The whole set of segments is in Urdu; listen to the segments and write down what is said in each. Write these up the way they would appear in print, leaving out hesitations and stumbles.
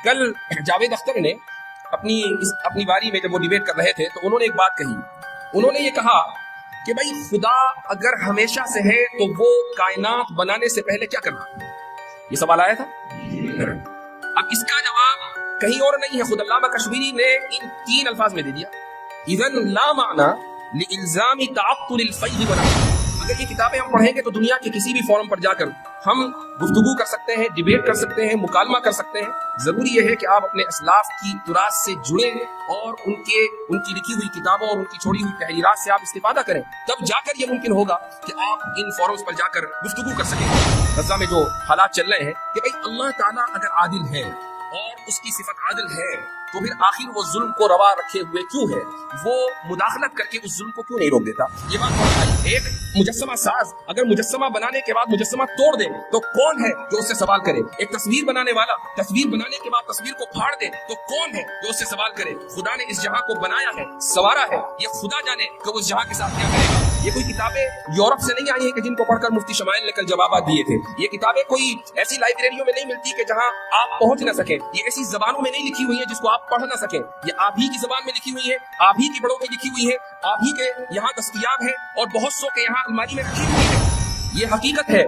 کل جاوید اختر نے اپنی باری میں جب وہ ڈیبیٹ کر رہے تھے تو انہوں نے ایک بات کہی. انہوں نے یہ کہا کہ بھائی خدا اگر ہمیشہ سے ہے تو وہ کائنات بنانے سے پہلے کیا کرنا. یہ سوال آیا تھا. اب اس کا جواب کہیں اور نہیں ہے, خود علامہ کشمیری نے ان 3 الفاظ میں دے دیا. اذن لا معنی لالزام تعطل الفیض ولا. اگر یہ کتابیں ہم پڑھیں گے تو دنیا کے کسی بھی فورم پر جا کر ہم گفتگو کر سکتے ہیں, ڈیبیٹ کر سکتے ہیں, مکالمہ کر سکتے ہیں. ضروری یہ ہے کہ آپ اپنے اسلاف کی تراث سے جڑیں اور ان کی لکھی ہوئی کتابوں اور ان کی چھوڑی ہوئی تحریرات سے آپ استفادہ کریں. تب جا کر یہ ممکن ہوگا کہ آپ ان فورمز پر جا کر گفتگو کر سکیں. غزہ میں جو حالات چل رہے ہیں کہ بھائی اللہ تعالیٰ اگر عادل ہے اور اس کی صفت عادل ہے تو پھر آخر وہ ظلم کو روا رکھے ہوئے کیوں ہے؟ وہ مداخلت کر کے اس ظلم کو کیوں نہیں روک دیتا؟ یہ بات بہت آئی. ایک مجسمہ ساز اگر مجسمہ بنانے کے بعد مجسمہ توڑ دے تو کون ہے جو اس سے سوال کرے؟ ایک تصویر بنانے والا تصویر بنانے کے بعد تصویر کو پھاڑ دے تو کون ہے جو اس سے سوال کرے؟ خدا نے اس جہاں کو بنایا ہے, سوارا ہے, یہ خدا جانے کہ وہ اس جہاں کے ساتھ کیا کرے گا. یہ کوئی کتابیں یورپ سے نہیں آئی ہیں کہ جن کو پڑھ کر مفتی شمائل نے کل جوابات دیے تھے. یہ کتابیں کوئی ایسی لائبریریوں میں نہیں ملتی کہ جہاں آپ پہنچ نہ سکیں. یہ ایسی زبانوں میں نہیں لکھی ہوئی ہیں جس کو آپ پڑھ نہ سکیں. یہ آپ ہی کی زبان میں لکھی ہوئی ہے, آپ ہی کی بڑوں کی لکھی ہوئی ہے, آپ ہی کے یہاں دستیاب ہے اور بہت سو کے یہاں الماری میں رکھی ہوئی ہے. یہ حقیقت ہے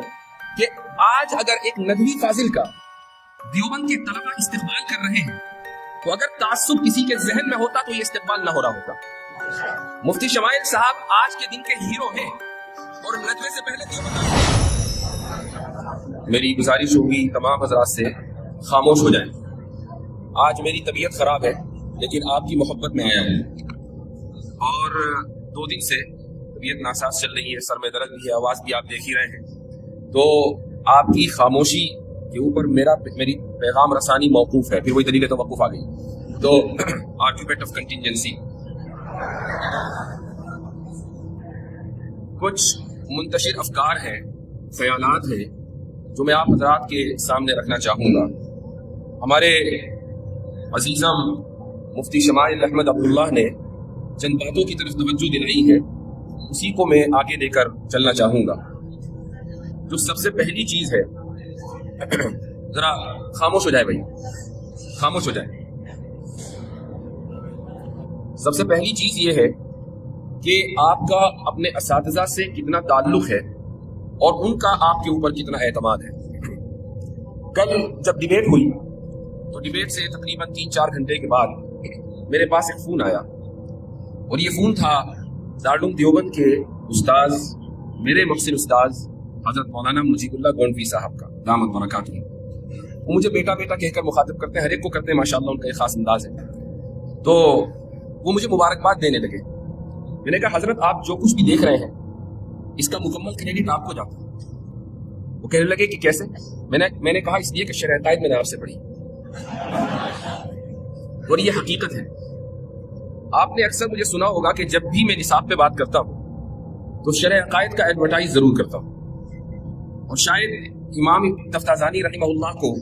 کہ آج اگر ایک ندوی فاضل کا دیوبند کے طلبہ استقبال کر رہے ہیں تو اگر تعصب کسی کے ذہن میں ہوتا تو یہ استقبال نہ ہو رہا ہوتا. مفتی شمائل صاحب آج کے دن کے ہیرو ہیں اور ندوے سے پہلے میری گزارش ہوگی تمام حضرات سے خاموش ہو جائیں. آج میری طبیعت خراب ہے لیکن آپ کی محبت میں آیا ہوں اور 2 دن سے طبیعت ناساز چل رہی ہے, سر میں درد بھی ہے, آواز بھی آپ دیکھ ہی رہے ہیں. تو آپ کی خاموشی کے اوپر میری پیغام رسانی موقوف ہے. پھر وہی دلیل توقف آ گئی. تو آرگومنٹ آف کنٹینجنسی. کچھ منتشر افکار ہیں, خیالات ہیں جو میں آپ حضرات کے سامنے رکھنا چاہوں گا. ہمارے عزیزم مفتی شمائل احمد عبداللہ نے چند باتوں کی طرف توجہ دلائی ہے, اسی کو میں آگے لے کر چلنا چاہوں گا. جو سب سے پہلی چیز ہے, ذرا خاموش ہو جائے بھائی, خاموش ہو جائے. سب سے پہلی چیز یہ ہے کہ آپ کا اپنے اساتذہ سے کتنا تعلق ہے اور ان کا آپ کے اوپر کتنا اعتماد ہے. کل جب ڈیبیٹ ہوئی تو ڈیبیٹ سے تقریباً 3-4 گھنٹے کے بعد میرے پاس ایک فون آیا اور یہ فون تھا دارالعلوم دیوبند کے استاذ, میرے محسن استاذ حضرت مولانا مجیب اللہ گونڈوی صاحب کا دامت برکاتہ. وہ مجھے بیٹا بیٹا کہہ کر مخاطب کرتے ہیں, ہر ایک کو کرتے ہیں, ماشاءاللہ ان کا ایک خاص انداز ہے. تو وہ مجھے مبارکباد دینے لگے. میں نے کہا حضرت آپ جو کچھ بھی دیکھ رہے ہیں اس کا مکمل کریڈٹ آپ کو جاتا ہے. وہ کہنے لگے کہ کیسے؟ میں نے کہا اس لیے کہ شرح عقائد میں نے آپ سے پڑھی اور یہ حقیقت ہے. آپ نے اکثر مجھے سنا ہوگا کہ جب بھی میں نصاب پہ بات کرتا ہوں تو شرح عقائد کا ایڈورٹائز ضرور کرتا ہوں. اور شاید امام تفتازانی رحمہ اللہ کو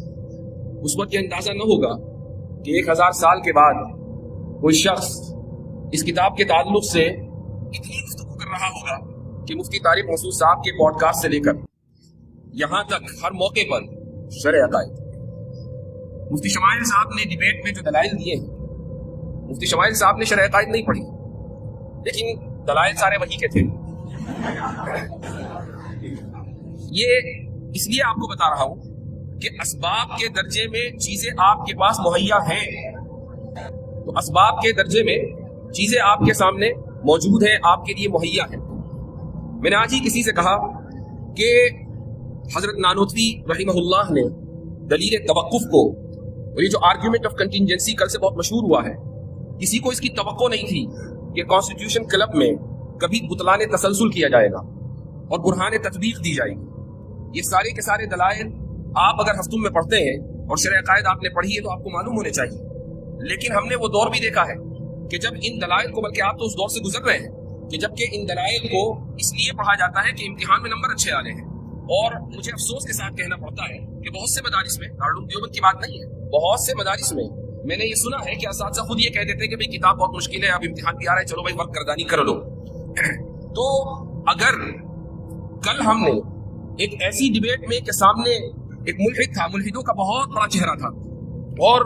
اس وقت یہ اندازہ نہ ہوگا کہ 1000 سال کے بعد کوئی شخص اس کتاب کے تعلق سے اتنی گفتگو کر رہا ہوگا کہ مفتی طارق مسعود صاحب کے پوڈ کاسٹ سے لے کر یہاں تک ہر موقع پر شرح عقائد. مفتی شمائل صاحب نے ڈیبیٹ میں جو دلائل دیے ہیں, مفتی شمائل صاحب نے شرح عقائد نہیں پڑھی لیکن دلائل سارے وہی کے تھے. یہ اس لیے آپ کو بتا رہا ہوں کہ اسباب کے درجے میں چیزیں آپ کے پاس مہیا ہیں. تو اسباب کے درجے میں چیزیں آپ کے سامنے موجود ہیں, آپ کے لیے مہیا ہیں. میں نے آج ہی کسی سے کہا کہ حضرت نانوتوی رحمہ اللہ نے دلیل توقف کو, اور یہ جو آرگومنٹ آف کنٹینجنسی کل سے بہت مشہور ہوا ہے, کسی کو اس کی توقع نہیں تھی کہ کانسٹیٹیوشن کلب میں کبھی بطلان تسلسل کیا جائے گا اور برہان تطبیق دی جائے گی. یہ سارے کے سارے دلائل آپ اگر ہفتوں میں پڑھتے ہیں اور شرح عقائد آپ نے پڑھی ہے تو آپ کو معلوم ہونے چاہیے. لیکن ہم نے وہ دور بھی دیکھا ہے کہ جب ان دلائل کو, بلکہ آپ تو اس دور سے گزر رہے ہیں کہ جبکہ ان دلائل کو اس لیے پڑھا جاتا ہے کہ امتحان میں نمبر اچھے آ رہے ہیں. اور مجھے افسوس کے ساتھ کہنا پڑتا ہے کہ بہت سے مدارس میں, دارالعلوم دیوبند کی بات نہیں ہے, بہت سے مدارس میں میں نے یہ سنا ہے کہ اساتذہ خود یہ کہہ دیتے ہیں کہ بھئی کتاب بہت مشکل ہے, اب امتحان بھی آ رہا ہے, چلو بھائی وقت گردانی کر لو. تو اگر کل ہم نے ایک ایسی ڈیبیٹ میں کہ سامنے ایک ملحد تھا, ملحدوں کا بہت بڑا چہرہ تھا, اور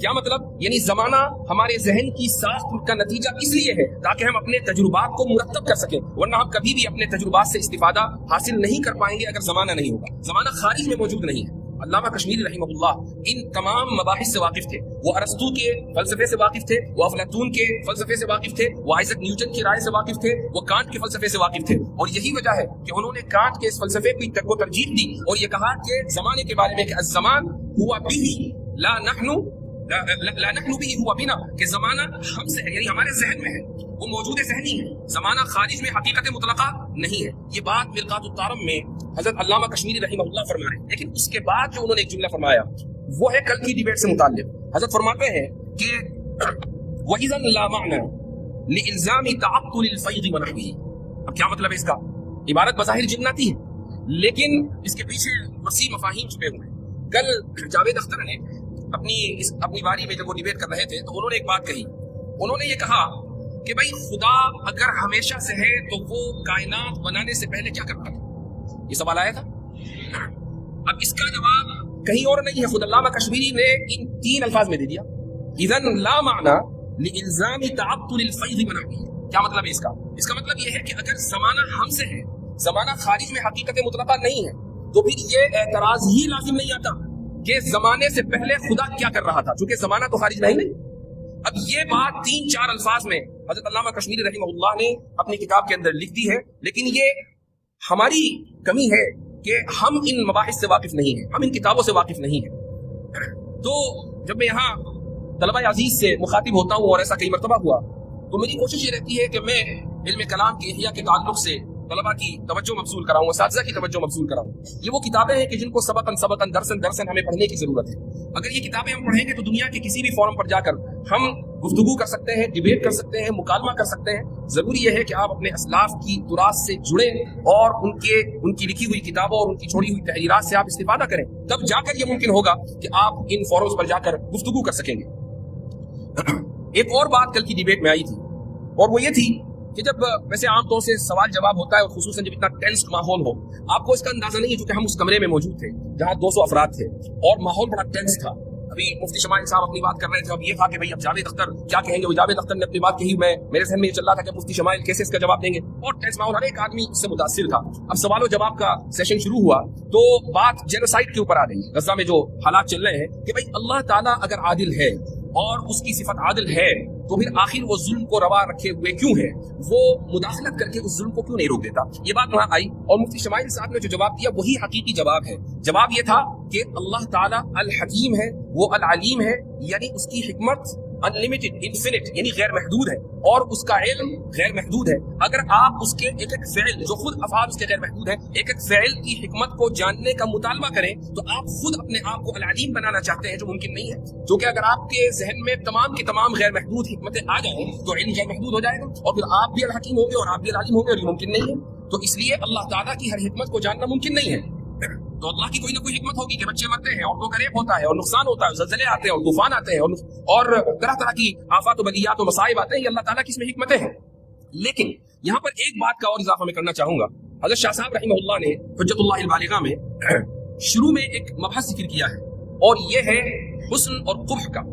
کیا مطلب؟ یعنی زمانہ ہمارے ذہن کی ساخت کا نتیجہ اس لیے ہے تاکہ ہم اپنے تجربات کو مرتب کر سکیں، ورنہ ہم کبھی بھی اپنے تجربات سے استفادہ حاصل نہیں کر پائیں گے اگر زمانہ نہیں ہوگا۔ زمانہ خارج میں موجود نہیں ہے۔ علامہ کشمیری رحمہ اللہ ان تمام مباحث سے واقف تھے، وہ ارسطو کے فلسفے سے واقف تھے، وہ افلاطون کے فلسفے سے واقف تھے، وہ آئزک نیوٹن کی رائے سے واقف تھے، وہ کانٹ کے فلسفے سے واقف تھے، اور یہی وجہ ہے کہ انہوں نے کانٹ کے اس فلسفے کو ترجیح دی اور یہ کہا کہ زمانے کے بارے میں کہ الزمان ہوا بھی لا نحن بھی ہوا بنا، کہ زمانہ ہم سے ہے، یعنی ہمارے ذہن میں ہے، وہ موجود ذہنی ہے، زمانہ خارج میں حقیقت مطلقہ نہیں ہے۔ یہ بات مرقات الطارم میں حضرت علامہ کشمیری رحمہ اللہ فرما رہے ہیں، لیکن اس کے بعد جو انہوں نے ایک جملہ فرمایا وہ ہے کل کی ڈیبیٹ سے متعلق۔ حضرت فرماتے ہیں کہ وَإِذًا لَا مَعْنَى لِإِلْزَامِ تَعَطُّلِ الْفَيْضِ وَنَحْوِهِ۔ اب کیا مطلب ہے اس کا؟ عبارت بظاہر جناتی ہے لیکن اس کے پیچھے وسیع مفاہیم چھپے ہوئے ہیں۔ کل جاوید اختر نے اپنی باری میں جب وہ ڈیبیٹ کر رہے تھے تو انہوں نے ایک بات کہی، انہوں نے یہ کہا کہ بھائی خدا اگر ہمیشہ سے ہے تو وہ کائنات بنانے سے پہلے کیا کرتا تھا؟ یہ سوال آیا تھا۔ اب اس کا جواب کہیں اور نہیں ہے، خود علامہ کشمیری نے ان 3 الفاظ میں دے دیا، اذن لا معنی لالزام تعطل الفیض ونحوه۔ کیا مطلب ہے اس کا؟ اس کا مطلب یہ ہے کہ اگر زمانہ ہم سے ہے، زمانہ خارج میں حقیقت مطلقہ نہیں ہے، تو پھر یہ اعتراض ہی لازم نہیں آتا کہ زمانے سے پہلے خدا کیا کر رہا تھا، چونکہ زمانہ تو خارج نہیں۔ اب یہ بات 3-4 الفاظ میں حضرت علامہ کشمیری رحمہ اللہ نے اپنی کتاب کے اندر لکھ دی ہے، لیکن یہ ہماری کمی ہے کہ ہم ان مباحث سے واقف نہیں ہیں، ہم ان کتابوں سے واقف نہیں ہیں۔ تو جب میں یہاں طلبہ عزیز سے مخاطب ہوتا ہوں اور ایسا کئی مرتبہ ہوا تو میری کوشش یہ رہتی ہے کہ میں علم کلام کے احیاء کے تعلق سے طلبہ کی توجہ مبذول کراؤں، اساتذہ کی توجہ مبذول کراؤں۔ یہ وہ کتابیں ہیں کہ جن کو سبقاً درسن ہمیں پڑھنے کی ضرورت ہے۔ اگر یہ کتابیں ہم پڑھیں گے تو دنیا کے کسی بھی فورم پر جا کر ہم گفتگو کر سکتے ہیں، ڈیبیٹ کر سکتے ہیں، مکالمہ کر سکتے ہیں۔ ضروری یہ ہے کہ آپ اپنے اسلاف کی تراث سے جڑیں اور ان کی لکھی ہوئی کتابوں اور ان کی چھوڑی ہوئی تحریرات سے آپ استفادہ کریں، تب جا کر یہ ممکن ہوگا کہ آپ ان فورمز پر جا کر گفتگو کر سکیں گے۔ ایک اور بات کل کی ڈیبیٹ میں آئی تھی اور وہ یہ تھی کہ جب ویسے عام طور سے سوال جواب ہوتا ہے اور خصوصاً جب اتنا ٹینسڈ ماحول ہو، آپ کو اس کا اندازہ نہیں ہے چونکہ ہم اس کمرے میں موجود تھے جہاں 200 افراد تھے اور ماحول بڑا ٹینس تھا۔ ابھی مفتی شمائل صاحب اپنی بات کر رہے تھے، اب یہ تھا کہ بھائی اب جاوید اختر کیا کہیں گے، وہ جاوید اختر نے اپنی بات کہی، میرے ذہن میں یہ چل رہا تھا کہ مفتی شمائل کیسے اس کا جواب دیں گے، اور ٹینس ماحول، ہر ایک آدمی اس سے متاثر تھا۔ اب سوال و جواب کا سیشن شروع ہوا تو بات جینوسائیڈ کے اوپر آ گئی، غزہ میں جو حالات چل رہے ہیں کہ بھائی اللہ تعالیٰ اگر عادل ہے اور اس کی صفت عادل ہے تو پھر آخر وہ ظلم کو روا رکھے ہوئے کیوں ہے، وہ مداخلت کر کے اس ظلم کو کیوں نہیں روک دیتا۔ یہ بات وہاں آئی اور مفتی شمائل صاحب نے جو جواب دیا وہی حقیقی جواب ہے۔ جواب یہ تھا کہ اللہ تعالیٰ الحکیم ہے، وہ العلیم ہے، یعنی اس کی حکمت انلمیٹڈ، انفینٹ، یعنی غیر محدود ہے، اور اس کا علم غیر محدود ہے۔ اگر آپ اس کے ایک ایک فعل، جو خود افعال اس کے غیر محدود ہیں، ایک ایک فعل کی حکمت کو جاننے کا مطالبہ کریں تو آپ خود اپنے آپ کو العلیم بنانا چاہتے ہیں، جو ممکن نہیں ہے، کیونکہ اگر آپ کے ذہن میں تمام کی تمام غیر محدود حکمتیں آ جائیں تو علم غیر محدود ہو جائے گا اور پھر آپ بھی الحکیم ہوں گے اور آپ بھی العلیم ہوں گے، اور یہ ممکن نہیں ہے۔ تو اس لیے اللہ تعالیٰ کی ہر حکمت کو جاننا ممکن نہیں ہے۔ تو اللہ کی کوئی نہ کوئی حکمت ہوگی کہ بچے مرتے ہیں، عورتوں کا ریپ ہوتا ہے اور نقصان ہوتا ہے، زلزلے آتے ہیں اور طوفان آتے ہیں اور طرح طرح کی آفات و بلیات و مصائب آتے ہیں، یہ اللہ تعالیٰ کی اس میں حکمتیں ہیں۔ لیکن یہاں پر ایک بات کا اور اضافہ میں کرنا چاہوں گا۔ حضرت شاہ صاحب رحمہ اللہ نے حجت اللہ البالغہ میں شروع میں ایک مبحث ذکر کیا ہے اور یہ ہے حسن اور قبح کا۔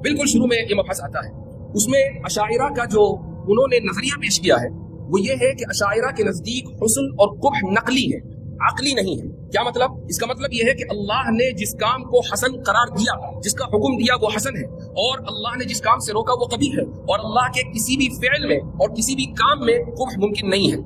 بالکل شروع میں یہ مبحث آتا ہے، اس میں اشاعرہ کا جو انہوں نے نظریہ پیش کیا ہے وہ یہ ہے کہ اشاعرہ کے نزدیک حسن اور قبح نقلی ہے، عقلی نہیں ہے۔ کیا مطلب؟ اس کا مطلب یہ ہے کہ اللہ نے جس کام کو حسن قرار دیا، جس کا حکم دیا وہ حسن ہے، اور اللہ نے جس کام سے روکا وہ قبیح ہے، اور اللہ کے کسی بھی فعل میں اور کسی بھی کام میں قبح ممکن نہیں ہے۔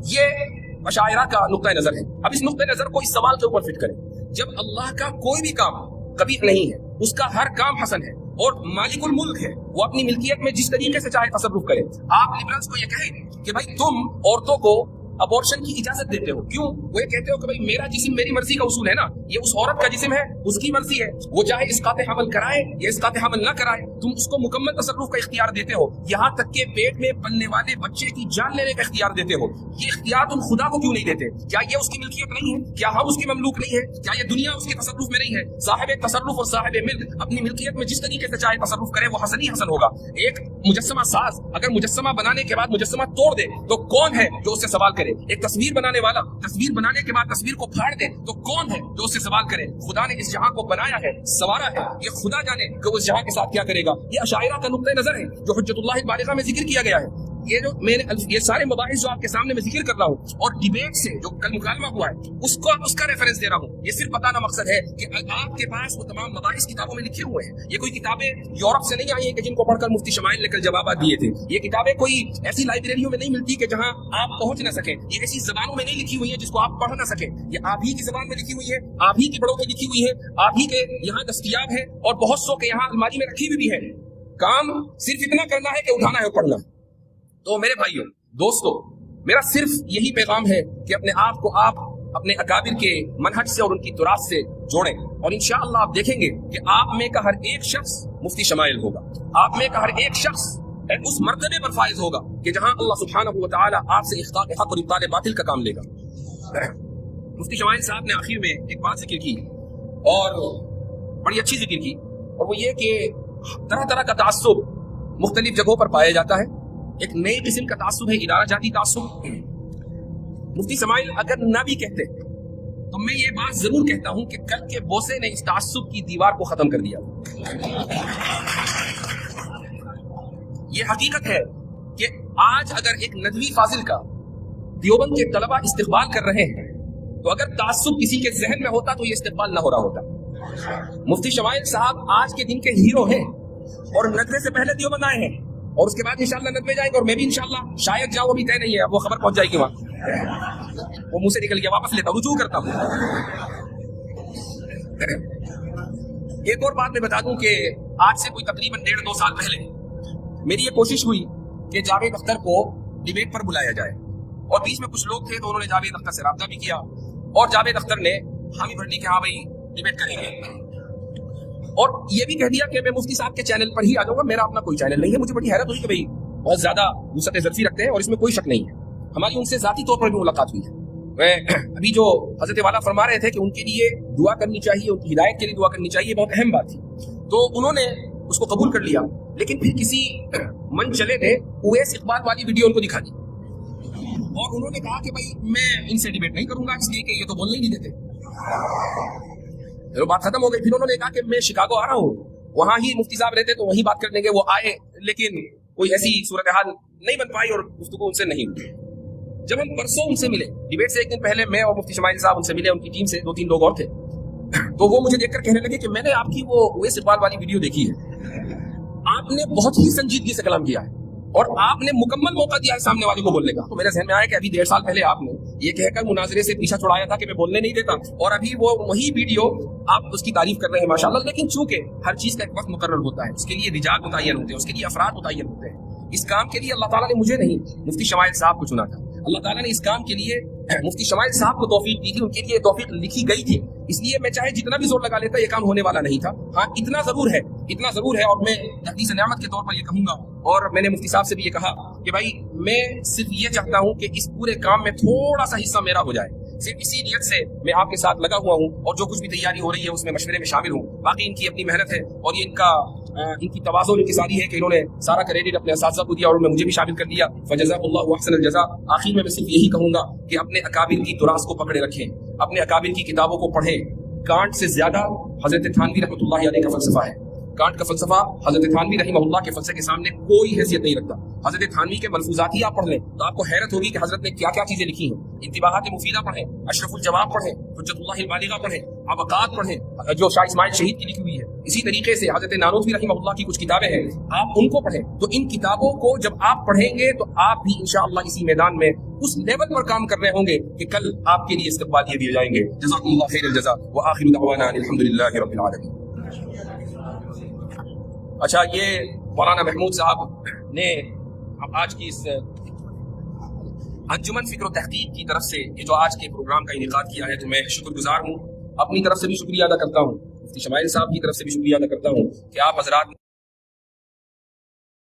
یہ اشاعرہ کا نقطہ نظر ہے۔ اب اس نقطہ نظر کو اس سوال کے اوپر فٹ کریں، جب اللہ کا کوئی بھی کام قبیح نہیں ہے، اس کا ہر کام حسن ہے اور مالک الملک ہے، وہ اپنی ملکیت میں جس طریقے سے چاہے تصرف کرے، آپ لبرلز کو یہ کہیں کہ بھائی تم عورتوں کو ابورشن کی اجازت دیتے ہو، کیوں؟ وہ یہ کہتے ہو کہ بھائی میرا جسم میری مرضی کا اصول ہے نا، یہ اس عورت کا جسم ہے، اس کی مرضی ہے، وہ چاہے اسقاط حمل کرائے یا اسقاط حمل نہ کرائے، تم اس کو مکمل تصرف کا اختیار دیتے ہو، یہاں تک کہ پیٹ میں پلنے والے بچے کی جان لینے کا اختیار دیتے ہو۔ یہ اختیار تم خدا کو کیوں نہیں دیتے؟ کیا یہ اس کی ملکیت نہیں ہے؟ کیا ہم اس کی مملوک نہیں ہے؟ کیا یہ دنیا اس کے تصرف میں نہیں ہے؟ صاحب تصرف اور صاحب ملک اپنی ملکیت میں جس طریقے سے چاہے تصرف کرے وہ حسن ہی حسن ہوگا۔ ایک مجسمہ ساز اگر مجسمہ بنانے کے بعد مجسمہ توڑ دے تو کون ہے جو اس سے سوال کرے کرے. ایک تصویر بنانے والا تصویر بنانے کے بعد تصویر کو پھاڑ دے تو کون ہے جو اس سے سوال کرے؟ خدا نے اس جہاں کو بنایا ہے، سنوارا ہے، یہ خدا جانے کہ اس جہاں کے ساتھ کیا کرے گا. یہ اشاعرہ کا نقطہ نظر ہے جو حجت اللہ البالغہ میں ذکر کیا گیا ہے. یہ جو میں نے یہ سارے مباحث جو آپ کے سامنے میں ذکر کر رہا ہوں اور ڈیبیٹ سے جو کل مکالمہ ہوا ہے اس کا ریفرنس دے رہا ہوں. یہ صرف بتانا مقصد ہے کہ آپ کے پاس وہ تمام مباحث کتابوں میں لکھے ہوئے ہیں. یہ کوئی کتابیں یورپ سے نہیں آئی ہیں کہ جن کو پڑھ کر مفتی شمائل نے کل جوابات دیے تھے. یہ کتابیں کوئی ایسی لائبریریوں میں نہیں ملتی کہ جہاں آپ پہنچ نہ سکیں. یہ ایسی زبانوں میں نہیں لکھی ہوئی ہیں جس کو آپ پڑھ نہ سکیں. یہ آپ ہی کی زبان میں لکھی ہوئی ہے، آپ ہی کے بڑوں میں لکھی ہوئی ہے، آپ ہی کے یہاں دستیاب ہے اور بہت سو کے یہاں الماری میں رکھی ہوئی بھی ہے. کام صرف اتنا کرنا ہے کہ اٹھانا ہے اور پڑھنا. تو میرے بھائیوں دوستو، میرا صرف یہی پیغام ہے کہ اپنے آپ کو آپ اپنے اکابر کے منہج سے اور ان کی تراث سے جوڑیں اور انشاءاللہ آپ دیکھیں گے کہ آپ میں کا ہر ایک شخص مفتی شمائل ہوگا. آپ میں کا ہر ایک شخص اس مرتبے پر فائز ہوگا کہ جہاں اللہ سبحانہ و تعالی آپ سے احقاق حق اور ابطال باطل کا کام لے گا. مفتی شمائل صاحب نے آخر میں ایک بات ذکر کی اور بڑی اچھی ذکر کی، اور وہ یہ کہ طرح طرح کا تعصب مختلف جگہوں پر پایا جاتا ہے. ایک نئی قسم کا تعصب ہے ادارہ جاتی تعصب. مفتی شمائل اگر نہ بھی کہتے تو میں یہ بات ضرور کہتا ہوں کہ کل کے بوسے نے اس تعصب کی دیوار کو ختم کر دیا. یہ حقیقت ہے کہ آج اگر ایک ندوی فاضل کا دیوبند کے طلبہ استقبال کر رہے ہیں تو اگر تعصب کسی کے ذہن میں ہوتا تو یہ استقبال نہ ہو رہا ہوتا. مفتی شمائل صاحب آج کے دن کے ہیرو ہیں اور ندوے سے پہلے دیوبند آئے ہیں اور اس کے بعد انشاءاللہ ندوے جائیں گے اور میں بھی انشاءاللہ شاید جاؤں، ابھی طے نہیں ہے، وہ خبر پہنچ جائے گی وہاں. وہ منہ سے نکل گیا، واپس لیتا ہوں، رجوع کرتا ہوں. ایک اور بات میں بتا دوں کہ آج سے کوئی تقریباً 1.5-2 سال پہلے میری یہ کوشش ہوئی کہ جاوید اختر کو ڈیبیٹ پر بلایا جائے اور بیچ میں کچھ لوگ تھے تو انہوں نے جاوید اختر سے رابطہ بھی کیا اور جاوید اختر نے حامی بھر لی کہ ہاں بھائی ڈیبیٹ کریں گے، اور یہ بھی کہہ دیا کہ میں مفتی صاحب کے چینل پر ہی آ جاؤں گا، میرا اپنا کوئی چینل نہیں ہے. مجھے بڑی حیرت ہوئی کہ بھائی بہت زیادہ وسعت ظرفی رکھتے ہیں اور اس میں کوئی شک نہیں ہے. ہماری ان سے ذاتی طور پر بھی ملاقات ہوئی ہے. ابھی جو حضرت والا فرما رہے تھے کہ ان کے لیے دعا کرنی چاہیے، ان کی ہدایت کے لیے دعا کرنی چاہیے، بہت اہم بات تھی. تو انہوں نے اس کو قبول کر لیا، لیکن پھر کسی من چلے نے اویس اقبال والی ویڈیو ان کو دکھا دی اور انہوں نے کہا کہ بھائی میں ان سے ڈیبیٹ نہیں کروں گا اس لیے کہ یہ تو بولنے ہی نہیں دیتے. پھر بات ختم ہو گئی. پھر انہوں نے کہا کہ میں شکاگو آ رہا ہوں، وہاں ہی مفتی صاحب رہتے تو وہیں بات کر لیں گے. وہ آئے لیکن کوئی ایسی صورتحال نہیں بن پائی اور گفتگو ان سے نہیں ہوئی. جب ہم پرسوں ان سے ملے ڈیبیٹ سے ایک دن پہلے، میں اور مفتی شمائل صاحب ان سے ملے، ان کی ٹیم سے 2-3 لوگ اور تھے، تو وہ مجھے دیکھ کر کہنے لگے کہ میں نے آپ کی وہ اویس اقبال والی ویڈیو دیکھی ہے، آپ نے بہت ہی سنجیدگی سے کلام کیا ہے اور آپ نے مکمل موقع دیا ہے سامنے والے کو بولنے کا. تو میرے ذہن میں آیا کہ ابھی 1.5 سال پہلے آپ نے یہ کہہ کر مناظرے سے پیچھا چھڑایا تھا کہ میں بولنے نہیں دیتا، اور ابھی وہ وہی ویڈیو آپ اس کی تعریف کر رہے ہیں ماشاءاللہ. لیکن چونکہ ہر چیز کا ایک وقت مقرر ہوتا ہے، اس کے لیے رجال متعین ہوتے ہیں، اس کے لیے افراد متعین ہوتے ہیں. اس کام کے لیے اللہ تعالیٰ نے مجھے نہیں مفتی شمائل صاحب کو چنا تھا. اللہ تعالیٰ نے اس کام کے لیے مفتی شمائل صاحب کو توفیق دی تھی، ان کے لیے توفیق لکھی گئی تھی. اس لیے میں چاہے جتنا بھی زور لگا لیتا یہ کام ہونے والا نہیں تھا. ہاں اتنا ضرور ہے اور میں تحدیث نعمت کے طور پر یہ کہوں گا، اور میں نے مفتی صاحب سے بھی یہ کہا کہ بھائی میں صرف یہ چاہتا ہوں کہ اس پورے کام میں تھوڑا سا حصہ میرا ہو جائے. صرف اسی نیت سے میں آپ کے ساتھ لگا ہوا ہوں اور جو کچھ بھی تیاری ہو رہی ہے اس میں مشورے میں شامل ہوں. باقی ان کی اپنی محنت ہے اور یہ ان کی تواضع انکساری ہے کہ انہوں نے سارا کریڈٹ اپنے اساتذہ کو دیا اور مجھے بھی شامل کر دیا. فجزاک اللہ احسن الجزاء. آخر میں صرف یہی کہوں گا کہ اپنے اکابر کی تراث کو پکڑے رکھیں، اپنے اکابر کی کتابوں کو پڑھیں. کانٹ سے زیادہ حضرت تھانوی رحمۃ اللہ علیہ کا فلسفہ ہے. کانٹ کا فلسفہ حضرت تھانوی رحمہ اللہ کے فلسفے کے سامنے کوئی حیثیت نہیں رکھتا. حضرت تھانوی کے ملفوظات ہی آپ پڑھ لیں تو آپ کو حیرت ہوگی کہ حضرت نے کیا کیا چیزیں لکھی ہیں. انتباہات مفیدہ پڑھیں، اشرف الجواب پڑھیں، حجت اللہ البالغہ پڑھیں، ابقات پڑھیں جو شاہ اسماعیل شہید کی لکھی ہوئی ہے. اسی طریقے سے حضرت نانوتوی رحمہ اللہ کی کچھ کتابیں ہیں، آپ ان کو پڑھیں. تو ان کتابوں کو جب آپ پڑھیں گے تو آپ بھی انشاءاللہ اسی میدان میں اس لیول پر کام کر رہے ہوں گے کہ کل آپ کے لیے استقبال یہ دیے جائیں گے. جزاکم اللہ خیر الجزاء وآخر دعوانا الحمدللہ رب العالمین. اچھا، یہ مولانا محمود صاحب نے آج کی اس انجمن فکر و تحقیق کی طرف سے یہ جو آج کے پروگرام کا انعقاد کیا ہے تو میں شکر گزار ہوں. اپنی طرف سے بھی شکریہ ادا کرتا ہوں، مفتی شمائل صاحب کی طرف سے بھی شکریہ ادا کرتا ہوں کہ آپ حضرات